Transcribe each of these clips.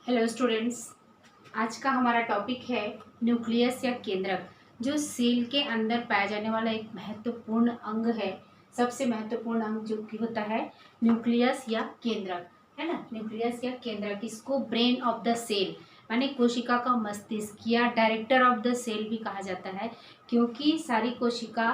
Hello students. आज का हमारा टॉपिक है न्यूक्लियस या केंद्रक, जो सेल के अंदर पाया जाने वाला एक महत्वपूर्ण अंग है। सबसे महत्वपूर्ण अंग जो कि होता है न्यूक्लियस या केंद्रक, है ना। न्यूक्लियस या केंद्रक, इसको ब्रेन ऑफ द सेल माने कोशिका का मस्तिष्क या डायरेक्टर ऑफ द सेल भी कहा जाता है, क्योंकि सारी कोशिका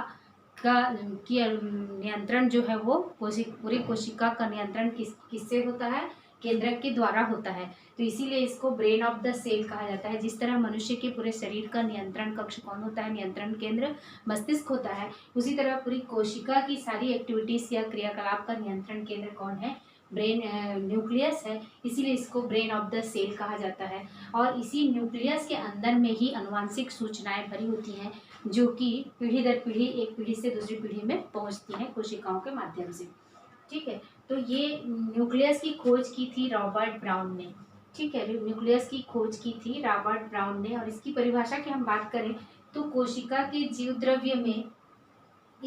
का नियंत्रण जो है वो पूरी कोशिका का नियंत्रण किससे होता है? केंद्रक के द्वारा होता है। तो इसीलिए इसको ब्रेन ऑफ द सेल कहा जाता है। जिस तरह मनुष्य के पूरे शरीर का नियंत्रण कक्ष कौन होता है? नियंत्रण केंद्र मस्तिष्क होता है। उसी तरह पूरी कोशिका की सारी एक्टिविटीज या क्रियाकलाप का नियंत्रण केंद्र कौन है? ब्रेन न्यूक्लियस है। इसीलिए इसको ब्रेन ऑफ द सेल कहा जाता है। और इसी न्यूक्लियस के अंदर में ही अनुवांशिक सूचनाएं भरी होती हैं, जो कि पीढ़ी दर पीढ़ी, एक पीढ़ी से दूसरी पीढ़ी में पहुंचती हैं कोशिकाओं के माध्यम से। ठीक है, तो ये न्यूक्लियस की खोज की थी रॉबर्ट ब्राउन ने। ठीक है, न्यूक्लियस की खोज की थी रॉबर्ट ब्राउन ने। और इसकी परिभाषा की हम बात करें तो कोशिका के जीव द्रव्य में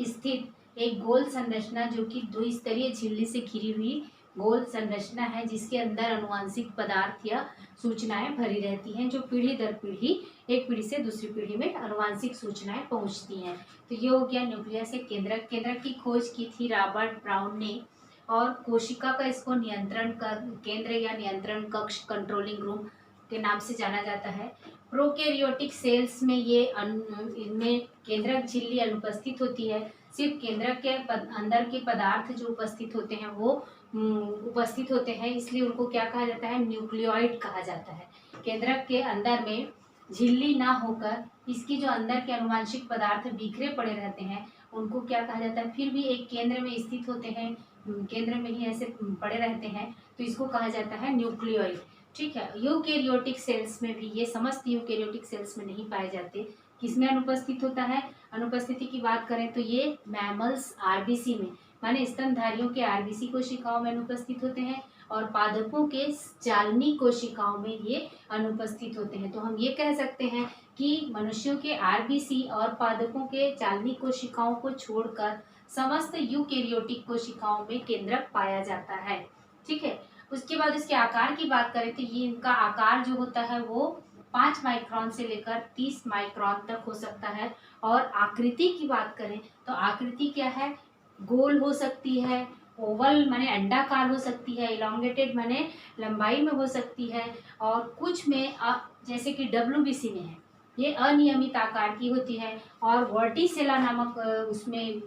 स्थित एक गोल संरचना, जो कि द्विस्तरीय झिल्ली से घिरी हुई गोल संरचना है, जिसके अंदर अनुवांशिक पदार्थ या सूचनाएं भरी रहती हैं, जो पीढ़ी दर पीढ़ी, एक पीढ़ी से दूसरी पीढ़ी में अनुवांशिक सूचनाएं पहुंचती हैं। तो ये हो गया न्यूक्लियस से केंद्रक। केंद्रक की खोज की थी रॉबर्ट ब्राउन ने। और कोशिका का इसको नियंत्रण कर केंद्र या नियंत्रण कक्ष, कंट्रोलिंग रूम के नाम से जाना जाता है। प्रोकैरियोटिक सेल्स में इनमें केंद्रक झिल्ली अनुपस्थित होती है। सिर्फ केंद्रक के अंदर के पदार्थ जो उपस्थित होते हैं वो उपस्थित होते हैं, इसलिए उनको क्या कहा जाता है? न्यूक्लियोइड कहा जाता है। केंद्रक के अंदर में झिल्ली ना होकर इसकी जो अंदर के अनुवांशिक पदार्थ बिखरे पड़े रहते हैं, उनको क्या कहा जाता है? फिर भी एक केंद्र में स्थित होते हैं, केंद्र में ही ऐसे पड़े रहते हैं, तो इसको कहा जाता है न्यूक्लियोइड। ठीक है, यूकेरियोटिक सेल्स में भी, ये समस्त यूकेरियोटिक सेल्स में नहीं पाए जाते। किसमें अनुपस्थित होता है? अनुपस्थिति की बात करें तो ये मैमल्स आरबीसी में, माने स्तनधारियों के आरबीसी कोशिकाओं में अनुपस्थित होते हैं, और पादपों के चालनी कोशिकाओं में ये अनुपस्थित होते हैं। तो हम ये कह सकते हैं कि मनुष्यों के आरबीसी और पादपों के चालनी कोशिकाओं को छोड़कर समस्त यूकेरियोटिक कोशिकाओं में केंद्रक पाया जाता है। ठीक है, उसके बाद इसके आकार की बात करें तो ये इनका आकार जो होता है वो 5 माइक्रोन से लेकर 30 माइक्रोन तक हो सकता है। और आकृति की बात करें तो आकृति क्या है? गोल हो सकती है, ओवल माने अंडाकार हो सकती है, इलोंगेटेड माने लंबाई में हो सकती है, और कुछ में जैसे कि डब्ल्यूबीसी में है, ये अनियमित आकार की होती है। और वर्टिसेला नामक उसमें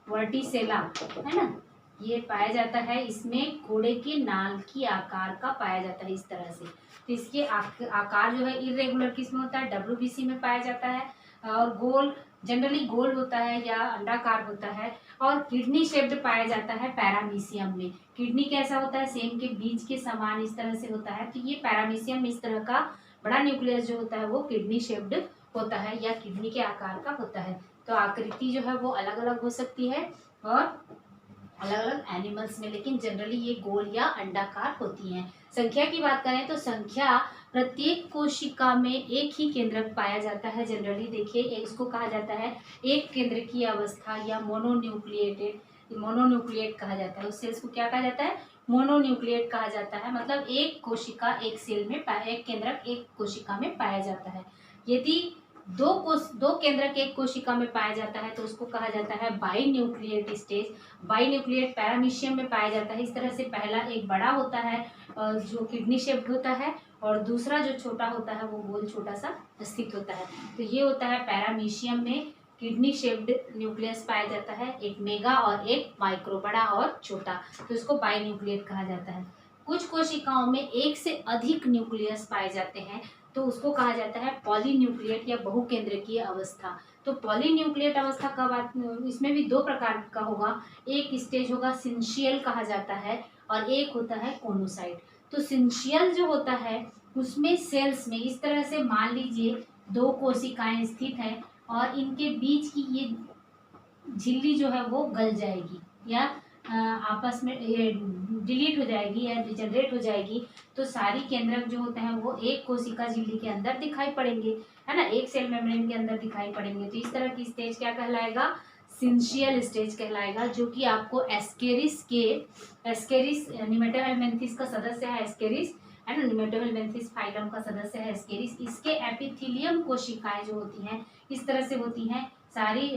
वर्टिसेला है ना, ये पाया जाता है। इसमें घोड़े के नाल की आकार का पाया जाता है, इस तरह से। तो इसके आकार जो है इरेगुलर किसमें होता है? डब्ल्यूबीसी में पाया जाता है। और गोल, जनरली गोल होता है या अंडाकार होता है। और किडनी शेप्ड पाया जाता है पैरामीशियम में। किडनी कैसा होता है? सेम के बीज के समान इस तरह से होता है। तो ये पैरामीशियम इस तरह का बड़ा न्यूक्लियस जो होता है वो किडनी शेप्ड होता है या किडनी के आकार का होता है। तो आकृति जो है वो अलग अलग हो सकती है और अलग अलग एनिमल्स में, लेकिन जनरली ये गोल या अंडाकार होती हैं। संख्या की बात करें तो संख्या, प्रत्येक कोशिका में एक ही केंद्रक पाया जाता है। जनरली देखिए, इसको कहा जाता है एक केंद्र की अवस्था या मोनोन्यूक्लिएट कहा जाता है। उस सेल्स को क्या कहा जाता है? मोनोन्यूक्लिएट कहा जाता है। मतलब एक कोशिका एक सेल में एक केंद्रक एक कोशिका में पाया जाता है। यदि दो केंद्रक एक कोशिका में पाया जाता है तो उसको कहा जाता है by nucleate stage. By nucleate paramecium में पाया जाता है। इस तरह से पहला एक बड़ा होता है जो किडनी शेप्ड होता है, और दूसरा जो छोटा होता है वो गोल छोटा सा स्थित होता है। तो ये होता है पैरामीशियम में किडनी शेप्ड न्यूक्लियस पाया जाता है, एक मेगा और एक माइक्रो, बड़ा और छोटा। तो इसको बाई न्यूक्लिएट कहा जाता है। कुछ कोशिकाओं में एक से अधिक न्यूक्लियस पाए जाते हैं, तो उसको कहा जाता है पॉलीन्यूक्लिएट या बहुकेंद्रकीय अवस्था। तो पॉलीन्यूक्लिएट अवस्था का बात, इसमें भी दो प्रकार का होगा। एक स्टेज होगा सिंशियल कहा जाता है, और एक होता है कोनोसाइट। तो सिंशियल जो होता है उसमें सेल्स में इस तरह से मान लीजिए दो कोशिकाएं स्थित हैं, और इनके बीच की ये झिल्ली जो है वो गल जाएगी या आपस में डिलीट हो जाएगी या डिजनरेट हो जाएगी। तो सारी केंद्रक जो होते हैं वो एक कोशिका झिल्ली के अंदर दिखाई पड़ेंगे, है ना, एक सेल मेम्ब्रेन के अंदर दिखाई पड़ेंगे। तो इस तरह की स्टेज क्या कहलाएगा? सिंशियल स्टेज कहलाएगा, जो कि आपको एस्केरिस निमेटोहेलमिन्थेस का सदस्य है एस्केरिस, है ना, निमेटोहेलमिन्थेस फाइलम का सदस्य है एस्केरिस। इसके एपिथेलियम कोशिकाएं जो होती हैं इस तरह से होती हैं, सारी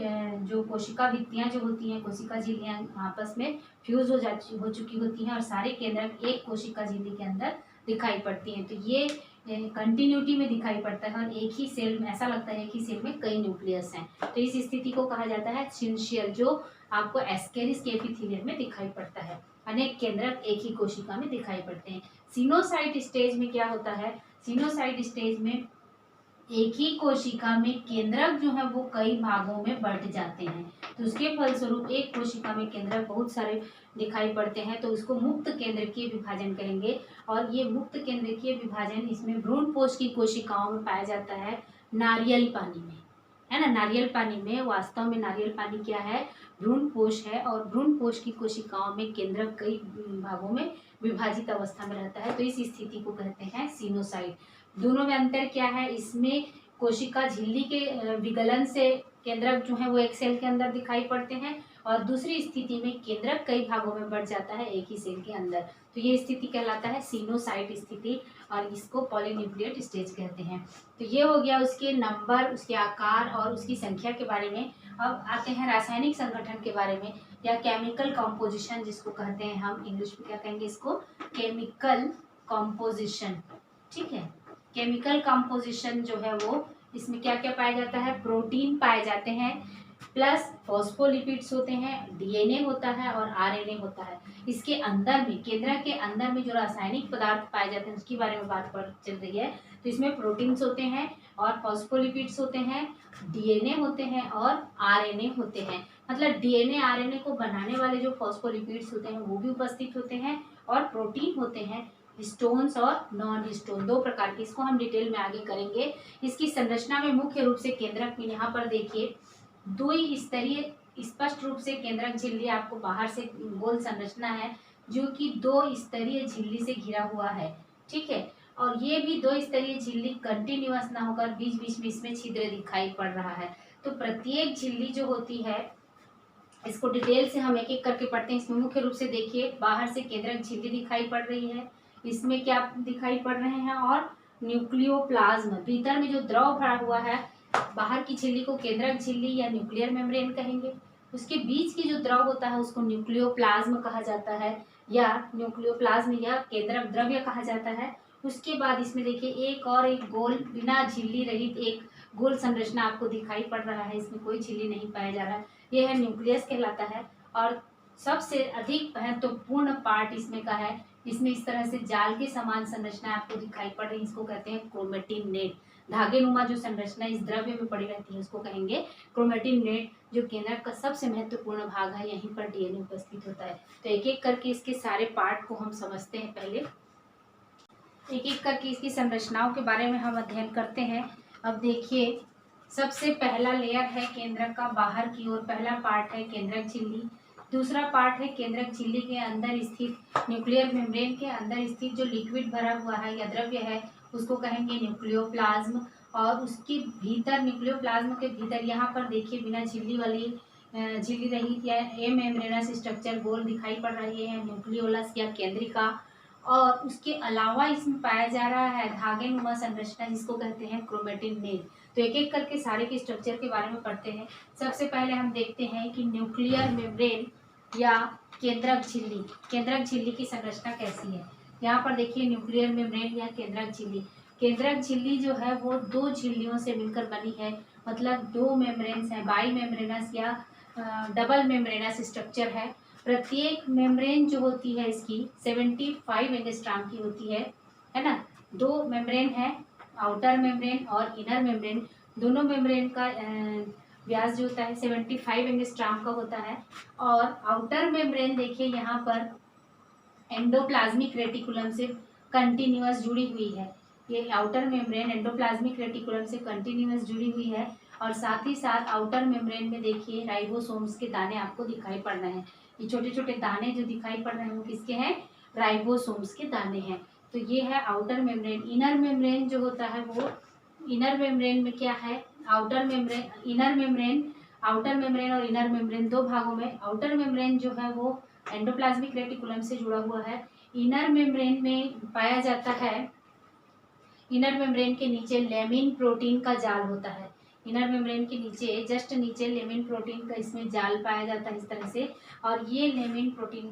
जो कोशिका भित्तियां जो होती हैं, कोशिका झिल्लियां आपस में फ्यूज हो चुकी होती हैं और सारे केंद्रक एक कोशिका झिल्ली के अंदर दिखाई पड़ती हैं। तो ये कंटिन्यूटी में दिखाई पड़ता है और एक ही सेल में, ऐसा लगता है एक ही सेल में कई न्यूक्लियस हैं। तो इस स्थिति को कहा जाता है सिंशियल, जो आपको एस्केरिस के एपिथेलियम में दिखाई पड़ता है। अनेक केंद्रक एक ही कोशिका में दिखाई पड़ते हैं। सिनोसाइट स्टेज में क्या होता है, सिनोसाइट स्टेज में एक ही कोशिका में केंद्रक जो है वो कई भागों में बंट जाते हैं। तो उसके फलस्वरूप एक कोशिका में केंद्रक बहुत सारे दिखाई पड़ते हैं, तो उसको मुक्त केंद्रकीय विभाजन कहेंगे। और ये मुक्त केंद्रकीय विभाजन इसमें भ्रूणपोष की कोशिकाओं में पाया जाता है, नारियल पानी में, है ना। नारियल पानी में, वास्तव में नारियल पानी क्या है, भ्रूणपोष है, और भ्रूणपोष की कोशिकाओं में केंद्रक कई भागों में विभाजित अवस्था में रहता है। तो इस स्थिति को कहते हैं सिनोसाइट। दोनों में अंतर क्या है, इसमें कोशिका झिल्ली के विगलन से केंद्रक जो है वो एक सेल के अंदर दिखाई पड़ते हैं, और दूसरी स्थिति में केंद्रक कई भागों में बढ़ जाता है एक ही सेल के अंदर। तो ये स्थिति कहलाता है सिनोसाइट स्थिति, और इसको पॉलीन्यूक्लिएट स्टेज कहते हैं। तो ये हो गया उसके नंबर, उसके आकार और उसकी संख्या के बारे में। अब आते हैं रासायनिक संगठन के बारे में, या केमिकल कॉम्पोजिशन जिसको कहते हैं, हम इंग्लिश में क्या कहेंगे इसको, केमिकल कॉम्पोजिशन। ठीक है, केमिकल कंपोजिशन जो है वो, इसमें क्या क्या पाया जाता है, प्रोटीन पाए जाते हैं, प्लस फॉस्फोलिपिड्स होते हैं, डीएनए होता है और आरएनए होता है। इसके अंदर में, केंद्र के अंदर में जो रासायनिक पदार्थ पाए जाते हैं उसके बारे में बात चल रही है। तो इसमें प्रोटीन्स होते हैं और फॉस्फोलिपिड्स होते हैं, डीएनए होते हैं और आरएनए होते हैं। मतलब डीएनए आरएनए को बनाने वाले जो फॉस्फोलिपिड्स होते हैं वो भी उपस्थित होते हैं, और प्रोटीन होते हैं हिस्टोन्स और नॉन हिस्टोन, दो प्रकार के। इसको हम डिटेल में आगे करेंगे। इसकी संरचना में मुख्य रूप से केंद्रक में, यहाँ पर देखिए द्विस्तरीय स्पष्ट रूप से केंद्रक झिल्ली आपको बाहर से गोल संरचना है जो कि दो स्तरीय झिल्ली से घिरा हुआ है। ठीक है, और ये भी दो स्तरीय झिल्ली कंटिन्यूअस ना होकर बीच बीच में इसमें छिद्र दिखाई पड़ रहा है। तो प्रत्येक झिल्ली जो होती है, इसको डिटेल से हम एक एक करके पढ़ते हैं। इसमें मुख्य रूप से देखिए बाहर से केंद्रक झिल्ली दिखाई पड़ रही है, इसमें क्या दिखाई पड़ रहे हैं, और न्यूक्लियोप्लाज्म, भीतर में जो द्रव भरा हुआ है, बाहर की झिल्ली को केंद्रक झिल्ली या न्यूक्लियर मेम्ब्रेन कहेंगे। उसके बीच की जो द्रव होता है उसको न्यूक्लियोप्लाज्म कहा जाता है, या न्यूक्लियोप्लाज्म या केंद्रक द्रव्य कहा जाता है। उसके बाद इसमें देखिए एक और एक गोल, बिना झिल्ली रहित एक गोल संरचना आपको दिखाई पड़ रहा है, इसमें कोई झिल्ली नहीं पाया जा रहा है, यह है न्यूक्लियस कहलाता है। और सबसे अधिक महत्वपूर्ण पार्ट इसमें का है, इसमें इस तरह से जाल के समान संरचना आपको दिखाई पड़ रही है, इसको कहते हैं क्रोमेटिन नेट। धागेनुमा जो संरचना इस द्रव्य में पड़ी रहती है उसको कहेंगे क्रोमेटिन नेट, जो केंद्रक का सबसे महत्वपूर्ण भाग है, यहीं पर डीएनए उपस्थित होता है। तो एक एक करके इसके सारे पार्ट को हम समझते हैं। पहले एक एक करके इसकी संरचनाओं के बारे में हम अध्ययन करते हैं। अब देखिए, सबसे पहला लेयर है केंद्रक का, बाहर की ओर पहला पार्ट है केंद्रक झिल्ली। दूसरा पार्ट है केंद्रक झिल्ली के अंदर स्थित न्यूक्लियर मेम्ब्रेन के अंदर स्थित जो लिक्विड भरा हुआ है या द्रव्य है उसको कहेंगे न्यूक्लियोप्लाज्म। और उसके भीतर, न्यूक्लियोप्लाज्म के भीतर यहाँ पर देखिए बिना झिल्ली वाली, झिल्ली रहित या ए मेम्ब्रेनस स्ट्रक्चर गोल दिखाई पड़ रही है, न्यूक्लियोलस या केंद्रिका। और उसके अलावा इसमें पाया जा रहा है धागेनुमा संरचना जिसको कहते हैं क्रोमेटिन नेट। तो एक एक करके सारे के स्ट्रक्चर के बारे में पढ़ते हैं। सबसे पहले हम देखते हैं कि न्यूक्लियर मेम्ब्रेन या केंद्रक झिल्ली, केंद्रक झिल्ली की संरचना कैसी है। यहाँ पर देखिए न्यूक्लियर मेम्ब्रेन या केंद्रक झिल्ली। केंद्रक झिल्ली जो है वो दो झिल्लियों से मिलकर बनी है, मतलब दो मेम्ब्रेन्स हैं, बाई मेम्ब्रेनस या डबल मेम्ब्रेनस स्ट्रक्चर है। प्रत्येक मेम्ब्रेन जो होती है इसकी 75 एंगस्ट्रॉम की होती है ना। दो मेम्ब्रेन है, आउटर मेम्ब्रेन और इनर मेम्ब्रेन। दोनों मेम्ब्रेन का व्यास जो होता है 75 एंगस्ट्रॉम का होता है। और आउटर मेम्ब्रेन देखिए यहाँ पर एंडोप्लाज्मिक रेटिकुलम से कंटिन्यूअस जुड़ी हुई है। ये आउटर मेम्ब्रेन एंडोप्लाज्मिक रेटिकुलम से कंटिन्यूअस जुड़ी हुई है। और साथ ही साथ आउटर मेम्ब्रेन में देखिए राइबोसोम्स के दाने आपको दिखाई पड़ रहे हैं। ये छोटे छोटे दाने जो दिखाई पड़ रहे हैं वो किसके हैं, राइबोसोम्स के दाने हैं। तो ये है आउटर मेम्ब्रेन। इनर मेम्ब्रेन जो होता है वो, इनर मेम्ब्रेन में क्या है, outer membrane, inner membrane, outer membrane और इनर मेम्ब्रेन दो भागों में। आउटर मेम्ब्रेन जो है वो एंडोप्लाज्मिक रेटिकुलम से जुड़ा हुआ है। इनर मेम्ब्रेन में पाया जाता है, इनर मेम्ब्रेन के नीचे लेमिन प्रोटीन का जाल होता है। इनर मेम्ब्रेन के नीचे, जस्ट नीचे लेमिन प्रोटीन का इसमें जाल पाया जाता है इस तरह से। और ये लेमिन प्रोटीन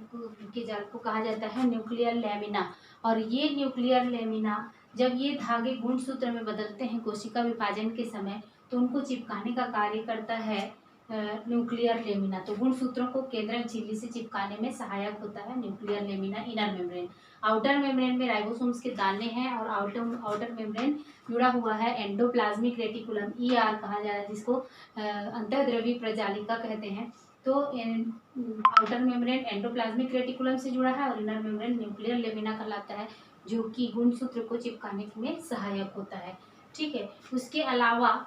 के जाल को कहा जाता है न्यूक्लियर लेमिना। और ये न्यूक्लियर लेमिना जब ये धागे गुणसूत्र में बदलते हैं कोशिका विभाजन के समय, तो उनको चिपकाने का कार्य करता है न्यूक्लियर लेमिना। तो गुणसूत्रों को केंद्रक झिल्ली से चिपकाने में सहायक होता है nuclear lamina inner membrane. Outer membrane में राइबोसोम्स के दाने हैं और आउटर मेम्ब्रेन जुड़ा हुआ है एंडोप्लाज्मिक रेटिकुलम, ER कहा जाता है, जिसको अंतःद्रवी प्रजालिका कहते हैं। तो आउटर मेम्ब्रेन एंडोप्लाज्मिक रेटिकुलम से जुड़ा है और इनर मेम्ब्रेन न्यूक्लियर लेमिना कहलाता है, जो कि गुणसूत्र को चिपकाने में सहायक होता है। ठीक है, उसके अलावा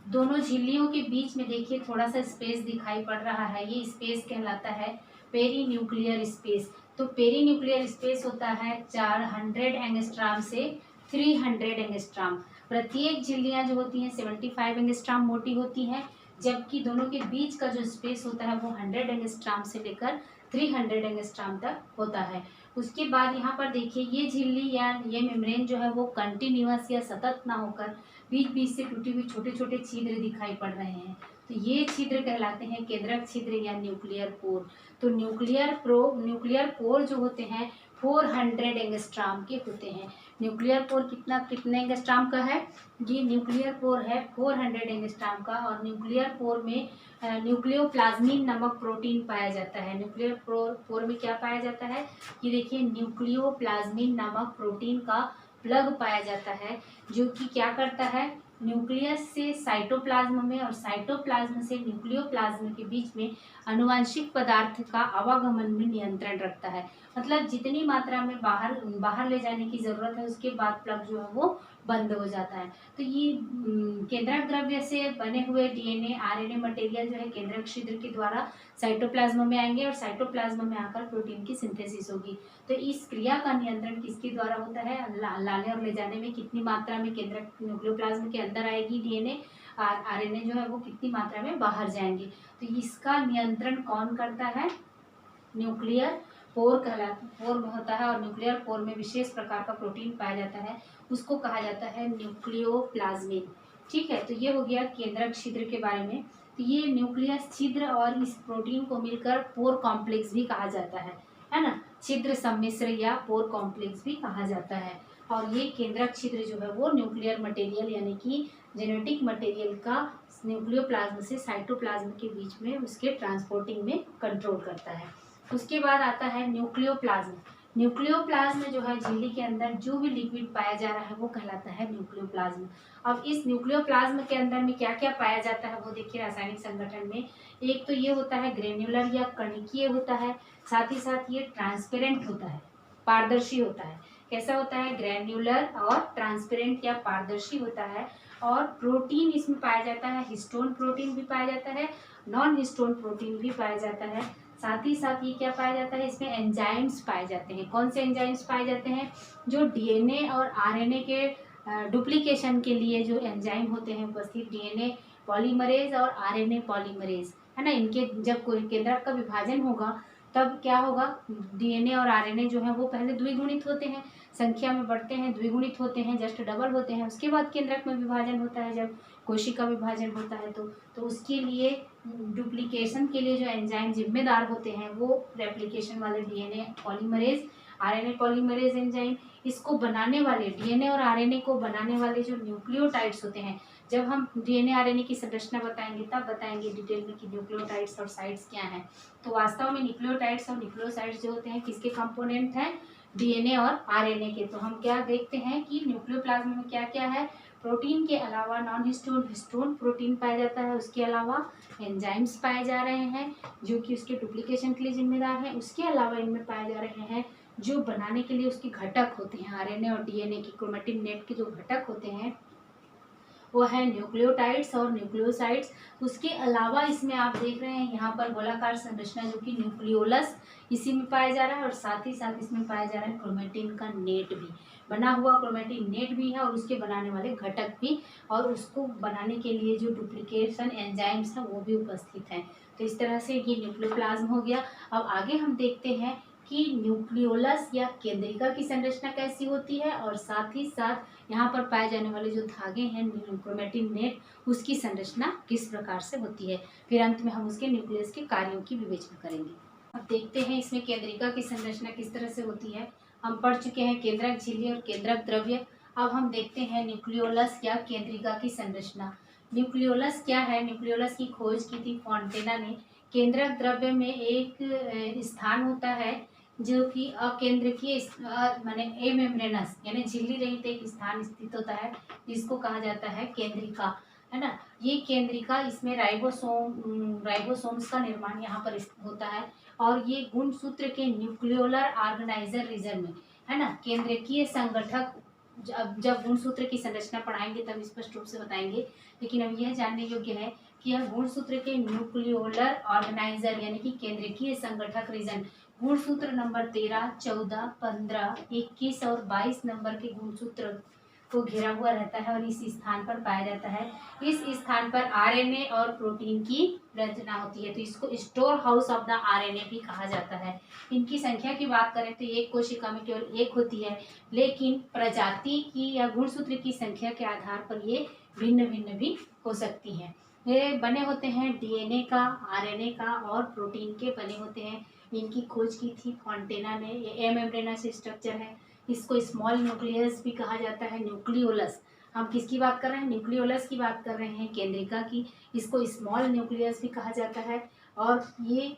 दोनों झिल्लियों के बीच में देखिए थोड़ा सा स्पेस दिखाई पड़ रहा है, ये स्पेस कहलाता है पेरी न्यूक्लियर स्पेस। तो पेरी न्यूक्लियर स्पेस होता है 400 एंगस्ट्राम से 300 एंगस्ट्राम। प्रत्येक झिल्लियाँ जो होती हैं 75 एंगस्ट्राम मोटी होती हैं, जबकि दोनों के बीच का जो स्पेस होता है वो 100 एंगस्ट्राम से लेकर 300 एंगस्ट्राम तक होता है। उसके बाद यहाँ पर देखिए ये झिल्ली या ये मेम्ब्रेन जो है वो कंटिन्यूअस या सतत ना होकर बीच बीच से टूटी हुई छोटे छोटे छिद्र दिखाई पड़ रहे हैं। तो ये छिद्र कहलाते हैं केंद्रक छिद्र या न्यूक्लियर पोर। तो न्यूक्लियर पोर जो होते हैं 400 एंगस्ट्राम के होते हैं। न्यूक्लियर पोर कितने एंगस्ट्राम का है? ये न्यूक्लियर पोर है 400 एंगस्ट्राम का। और न्यूक्लियर पोर में न्यूक्लियोप्लाज्मिन नामक प्रोटीन पाया जाता है। न्यूक्लियर पोर में क्या पाया जाता है? ये देखिए न्यूक्लियोप्लाज्मिन नामक प्रोटीन का प्लग पाया जाता है, जो कि क्या करता है, न्यूक्लियस से साइटोप्लाज्म में और साइटोप्लाज्म से न्यूक्लियोप्लाज्म के बीच में आनुवंशिक पदार्थ का आवागमन में नियंत्रण रखता है। मतलब जितनी मात्रा में बाहर ले जाने की ज़रूरत है उसके बाद प्लग जो है वो बंद हो जाता है। तो ये केंद्रक द्रव्य से बने हुए DNA RNA मटेरियल जो है केंद्रक छिद्र के द्वारा साइटोप्लाज्म में आएंगे और साइटोप्लाज्म में आकर प्रोटीन की सिंथेसिस होगी। तो इस क्रिया का नियंत्रण किसके द्वारा होता है? लाने और ले जाने में कितनी मात्रा में केंद्रक न्यूक्लियोप्लाज्म के अंदर आएगी DNA और RNA जो है वो कितनी मात्रा में बाहर जाएंगे। तो इसका नियंत्रण कौन करता है? न्यूक्लियर पोर पोर में होता है। और न्यूक्लियर पोर में विशेष प्रकार का प्रोटीन पाया जाता है, उसको कहा जाता है न्यूक्लियोप्लाज्मिन। ठीक है, तो ये हो गया केंद्रक छिद्र के बारे में। तो ये न्यूक्लियस छिद्र और इस प्रोटीन को मिलकर पोर कॉम्प्लेक्स भी कहा जाता है ना, छिद्र सम्मिश्र या पोर कॉम्प्लेक्स भी कहा जाता है। और ये केंद्रक छिद्र जो है वो न्यूक्लियर मटेरियल यानी कि जेनेटिक मटेरियल का न्यूक्लियोप्लाज्म से साइटोप्लाज्म के बीच में उसके ट्रांसपोर्टिंग में कंट्रोल करता है। उसके बाद आता है न्यूक्लियोप्लाज्म। न्यूक्लियोप्लाज्म जो है झिल्ली के अंदर जो भी लिक्विड पाया जा रहा है वो कहलाता है न्यूक्लियोप्लाज्म। अब इस न्यूक्लियोप्लाज्म के अंदर में क्या क्या पाया जाता है वो देखिए रासायनिक संगठन में। एक तो ये होता है ग्रेन्युलर या कणिकीय होता है, साथ ही साथ ये ट्रांसपेरेंट होता है, पारदर्शी होता है। कैसा होता है? ग्रेन्युलर और ट्रांसपेरेंट या पारदर्शी होता है। और प्रोटीन इसमें पाया जाता है, हिस्टोन प्रोटीन भी पाया जाता है, नॉन हिस्टोन प्रोटीन भी पाया जाता है। साथ ही साथ ये क्या पाया जाता है? इसमें एंजाइम्स पाए जाते हैं। कौन से एंजाइम्स पाए जाते हैं? जो DNA और RNA के डुप्लीकेशन के लिए जो एंजाइम होते हैं उपस्थित, DNA पॉलीमरेज और RNA पॉलीमरेज, है ना। इनके जब कोई केंद्रक का विभाजन होगा तब क्या होगा? DNA और RNA जो है वो पहले द्विगुणित होते हैं, संख्या में बढ़ते हैं, द्विगुणित होते हैं, जस्ट डबल होते हैं। उसके बाद केंद्रक में विभाजन होता है, जब कोशिका विभाजन होता है तो उसके लिए डुप्लीकेशन के लिए जो एंजाइम जिम्मेदार होते हैं वो रेप्लिकेशन वाले DNA polymerase, RNA polymerase enzyme. इसको बनाने वाले DNA और RNA को बनाने वाले जो न्यूक्लियोटाइड्स होते हैं, जब हम DNA RNA की संरचना बताएंगे तब बताएंगे डिटेल में कि न्यूक्लियोटाइड्स और साइड्स क्या हैं। तो वास्तव में न्यूक्लियोटाइड्स और न्यूक्लियोसाइड्स जो होते हैं किसके कंपोनेंट हैं? DNA और RNA के। तो हम क्या देखते हैं कि न्यूक्लियोप्लाज्म में क्या क्या है? प्रोटीन के अलावा नॉन हिस्टोन प्रोटीन पाया जाता है, उसके अलावा एंजाइम्स पाए जा रहे हैं जो कि उसके डुप्लीकेशन के लिए जिम्मेदार हैं। उसके अलावा इनमें पाए जा रहे हैं जो बनाने के लिए उसके घटक होते हैं, RNA और DNA की क्रोमेटिन नेट के जो घटक होते हैं वो है न्यूक्लियोटाइड्स और न्यूक्लियोसाइड्स। उसके अलावा इसमें आप देख रहे हैं यहाँ पर गोलाकार संरचना जो कि न्यूक्लियोलस इसी में पाया जा रहा है। और साथ ही साथ इसमें पाया जा रहा है क्रोमेटिन का नेट भी, बना हुआ क्रोमेटिन नेट भी है और उसके बनाने वाले घटक भी, और उसको बनाने के लिए जो डुप्लीकेशन एंजाइम्स हैं वो भी उपस्थित हैं। तो इस तरह से ये न्यूक्लियोप्लाज्म हो गया। अब आगे हम देखते हैं कि न्यूक्लियोलस या केंद्रिका की संरचना कैसी होती है, और साथ ही साथ यहाँ पर पाए जाने वाले जो धागे हैं क्रोमेटिन नेट, उसकी संरचना किस प्रकार से होती है। फिर अंत में हम उसके न्यूक्लियस के कार्यों की विवेचना करेंगे। अब देखते हैं इसमें केंद्रिका की संरचना किस तरह से होती है। हम पढ़ चुके हैं केंद्रक झिल्ली और केंद्रक द्रव्य। अब हम देखते हैं न्यूक्लियोलस या केंद्रिका की संरचना। न्यूक्लियोलस क्या है? न्यूक्लियोलस की खोज की थी फॉन्टेना ने। केंद्रक द्रव्य में एक स्थान होता है जो कि अकेंद्रकीय माने एमेम्ब्रेनस यानी झिल्ली रहित एक स्थान स्थित होता है, जिसको कहा जाता है केंद्रिका, है ना। ये केंद्रिका, इसमें राइबोसोम्स का निर्माण यहाँ पर होता है, और ये गुणसूत्र के न्यूक्लियोलर ऑर्गेनाइजर रीजन में, है ना, केंद्रकीय संगठक। जब गुणसूत्र की संरचना पढ़ाएंगे तब स्पष्ट रूप से बताएंगे, लेकिन अब यह जानने योग्य है कि यह गुणसूत्र के न्यूक्लियोलर ऑर्गेनाइजर यानी कि केंद्रकीय संगठक रीजन गुणसूत्र नंबर 13, 14, 15, 21 और 22 नंबर के गुणसूत्र को घेरा हुआ रहता है और इस स्थान पर पाया जाता है। इस स्थान पर आरएनए और प्रोटीन की रचना होती है, तो इसको store house of the RNA भी कहा जाता है। इनकी संख्या की बात करें तो एक कोशिका में केवल एक होती है, लेकिन प्रजाति की या गुणसूत्र की संख्या के आधार पर ये भिन्न भिन्न भी हो सकती हैं। ये बने होते हैं डीएनए का, आरएनए का और प्रोटीन के बने होते हैं। इनकी खोज की थी फॉन्टेना ने। ये एमेम्ब्रेनस स्ट्रक्चर है, इसको स्मॉल न्यूक्लियस भी कहा जाता है। न्यूक्लियोलस, हम किसकी बात कर रहे हैं? न्यूक्लियोलस की बात कर रहे हैं, केंद्रिका की। इसको स्मॉल न्यूक्लियस भी कहा जाता है, और ये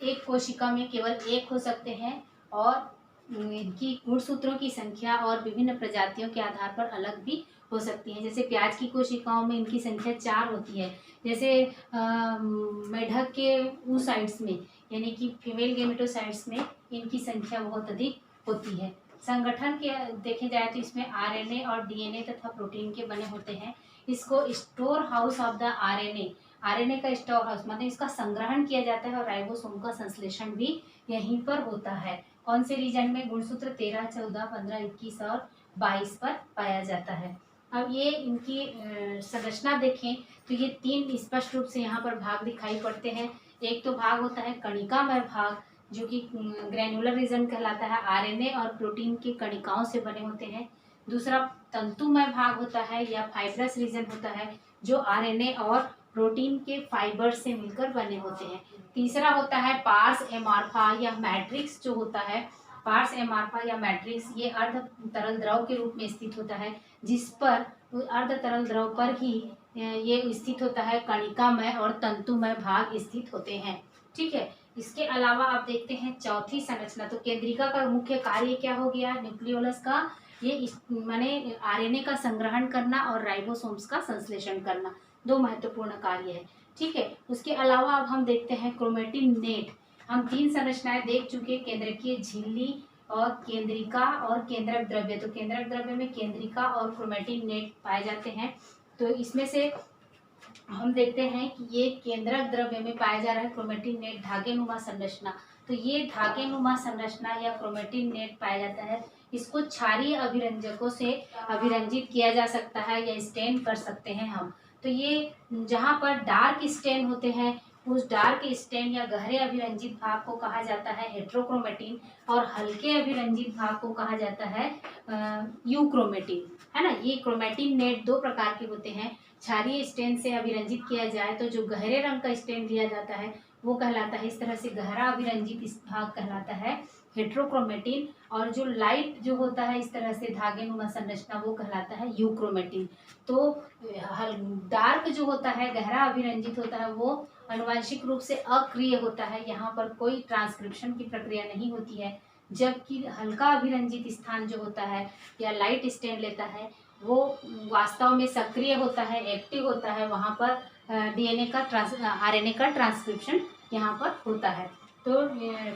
एक कोशिका में केवल एक हो सकते हैं, और इनकी गुणसूत्रों की संख्या और विभिन्न प्रजातियों के आधार पर अलग भी हो सकती हैं। जैसे प्याज की कोशिकाओं में इनकी संख्या 4 होती है। जैसे मेढक के oocytes में यानी कि फीमेल गेमेटोसाइट्स में इनकी संख्या बहुत अधिक होती है। संगठन के देखे जाए तो इसमें आरएनए और डीएनए तथा प्रोटीन के बने होते हैं। इसको store house of the RNA का स्टोर हाउस मतलब इसका संग्रहण किया जाता है, और राइबोसोम का संश्लेषण भी यहीं पर होता है। कौन से रीजन में? गुणसूत्र 13, 14, 15, 21 और 22 पर पाया जाता है। अब ये इनकी संरचना देखें तो ये 3 स्पष्ट रूप से यहाँ पर भाग दिखाई पड़ते हैं। एक तो भाग होता है कणिकामय भाग, जो कि ग्रैन्युलर रीजन कहलाता है, आरएनए और प्रोटीन की कणिकाओं से बने होते हैं। दूसरा तंतुमय भाग होता है या फाइब्रस रीजन होता है, जो आरएनए और प्रोटीन के फाइबर से मिलकर बने होते हैं। तीसरा होता है पार्स एमार्फा या मैट्रिक्स, जो होता है पार्स एमार्फा या मैट्रिक्स, ये अर्ध तरल द्रव के रूप में स्थित होता है, जिस पर अर्ध तरल द्रव पर ही ये स्थित होता है। कणिकामय और तंतुमय भाग स्थित होते हैं, ठीक है। इसके अलावा आप देखते हैं चौथी संरचना, तो केंद्रिका का मुख्य कार्य क्या हो गया? न्यूक्लियोलस का ये माने आरएनए का संग्रहण करना और राइबोसोम्स का संश्लेषण करना, 2 महत्वपूर्ण कार्य है, ठीक है। उसके अलावा अब हम देखते हैं क्रोमेटिन नेट। हम 3 संरचनाएं देख चुके, केंद्रकीय झिल्ली और केंद्रिका और केंद्रक द्रव्य। तो केंद्रक द्रव्य में केंद्रिका और क्रोमेटिन नेट पाए जाते हैं। तो इसमें से हम देखते हैं कि ये केंद्रक द्रव्य में पाया जा रहा है क्रोमेटिन नेट धागेनुमा संरचना। तो ये धागेनुमा संरचना या क्रोमेटिन नेट पाया जाता है। इसको क्षारीय अभिरंजकों से अभिरंजित किया जा सकता है या स्टेन कर सकते हैं हम। तो ये जहाँ पर डार्क स्टेन होते हैं, उस डार्क स्टेन या गहरे अभिरंजित भाग को कहा जाता है हेट्रोक्रोमेटिन, और हल्के अभिरंजित भाग को कहा जाता है यूक्रोमेटिन, है ना। ये क्रोमेटिन नेट 2 प्रकार के होते हैं। क्षारीय स्टेन से अभिरंजित किया जाए तो जो गहरे रंग का स्टेन लिया जाता है वो कहलाता है, इस तरह से गहरा अभिरंजित इस भाग कहलाता है हेट्रोक्रोमेटिन, और जो लाइट जो होता है इस तरह से धागेनुमा संरचना वो कहलाता है यूक्रोमेटिन। तो डार्क जो होता है, गहरा अभिरंजित होता है, वो आनुवंशिक रूप से अक्रिय होता है, यहाँ पर कोई ट्रांसक्रिप्शन की प्रक्रिया नहीं होती है। जबकि हल्का अभिरंजित स्थान जो होता है या लाइट स्टेन लेता है वो वास्तव में सक्रिय होता है, एक्टिव होता है, वहाँ पर डीएनए का आरएनए का ट्रांसक्रिप्शन यहाँ पर होता है। तो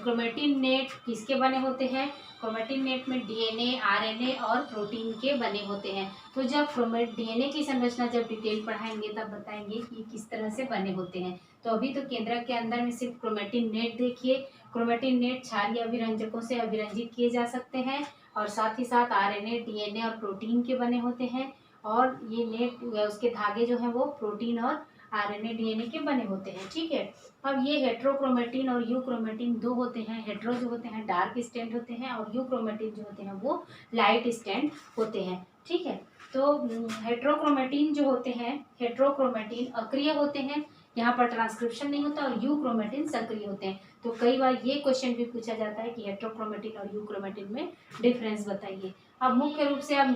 क्रोमेटिन नेट किसके बने होते हैं? क्रोमेटिन नेट में डीएनए, आरएनए और प्रोटीन के बने होते हैं। तो जब डीएनए की संरचना जब डिटेल पढ़ाएंगे तब बताएंगे कि किस तरह से बने होते हैं। तो अभी तो केंद्रक के अंदर में सिर्फ क्रोमेटिन नेट देखिए। क्रोमेटिन नेट क्षारीय अभिरंजकों से अभिरंजित किए जा सकते हैं, और साथ ही साथ आरएनए, डीएनए और प्रोटीन के बने होते हैं। और ये नेट उसके धागे जो हैं वो प्रोटीन और आरएनए डीएनए के बने होते हैं। ठीक है, अब ये हेट्रोक्रोमेटिन और यूक्रोमेटिन दो होते हैं। हेट्रो जो होते हैं डार्क स्टैंड होते हैं और यूक्रोमेटिन जो होते हैं वो लाइट स्टैंड होते हैं। ठीक है, तो हेट्रोक्रोमेटिन जो होते हैं, हेट्रोक्रोमेटिन अक्रिय होते हैं, यहाँ पर ट्रांसक्रिप्शन नहीं होता, और यूक्रोमेटिन सक्रिय होते हैं। तो कई बार ये क्वेश्चन भी पूछा जाता है कि हेट्रोक्रोमेटिन और यूक्रोमेटिन में डिफरेंस बताइए। अब मुख्य रूप से अब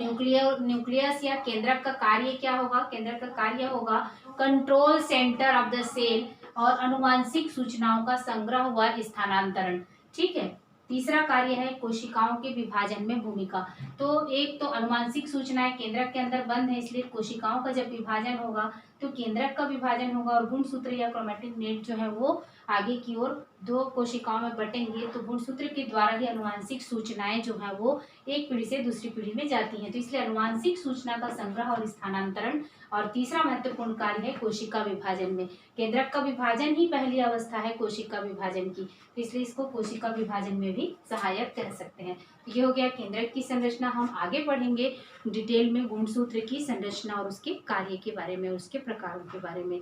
न्यूक्लियस या केंद्रक का कार्य क्या होगा? केंद्रक का कार्य होगा control centre of the cell और अनुवांशिक सूचनाओं का संग्रह व स्थानांतरण। ठीक है, तीसरा कार्य है कोशिकाओं के विभाजन में भूमिका। तो एक तो अनुवांशिक सूचनाएं केंद्रक के अंदर बंद है, इसलिए कोशिकाओं का जब विभाजन होगा तो केंद्रक का विभाजन होगा और गुणसूत्र या क्रोमैटिन नेट जो है वो आगे की ओर दो कोशिकाओं में बटेंगे। तो गुणसूत्र के द्वारा ही अनुवांशिक सूचनाएं जो है वो एक पीढ़ी से दूसरी पीढ़ी में जाती हैं। तो इसलिए अनुवांशिक सूचना का संग्रह और स्थानांतरण। और तीसरा महत्वपूर्ण कार्य है कोशिका विभाजन में। केंद्रक का विभाजन ही पहली अवस्था है कोशिका विभाजन की, तो इसलिए इसको कोशिका विभाजन में भी सहायक कह सकते हैं। तो ये हो गया केंद्रक की संरचना। हम आगे पढ़ेंगे डिटेल में गुणसूत्र की संरचना और उसके कार्य के बारे में, उसके प्रकारों के बारे में।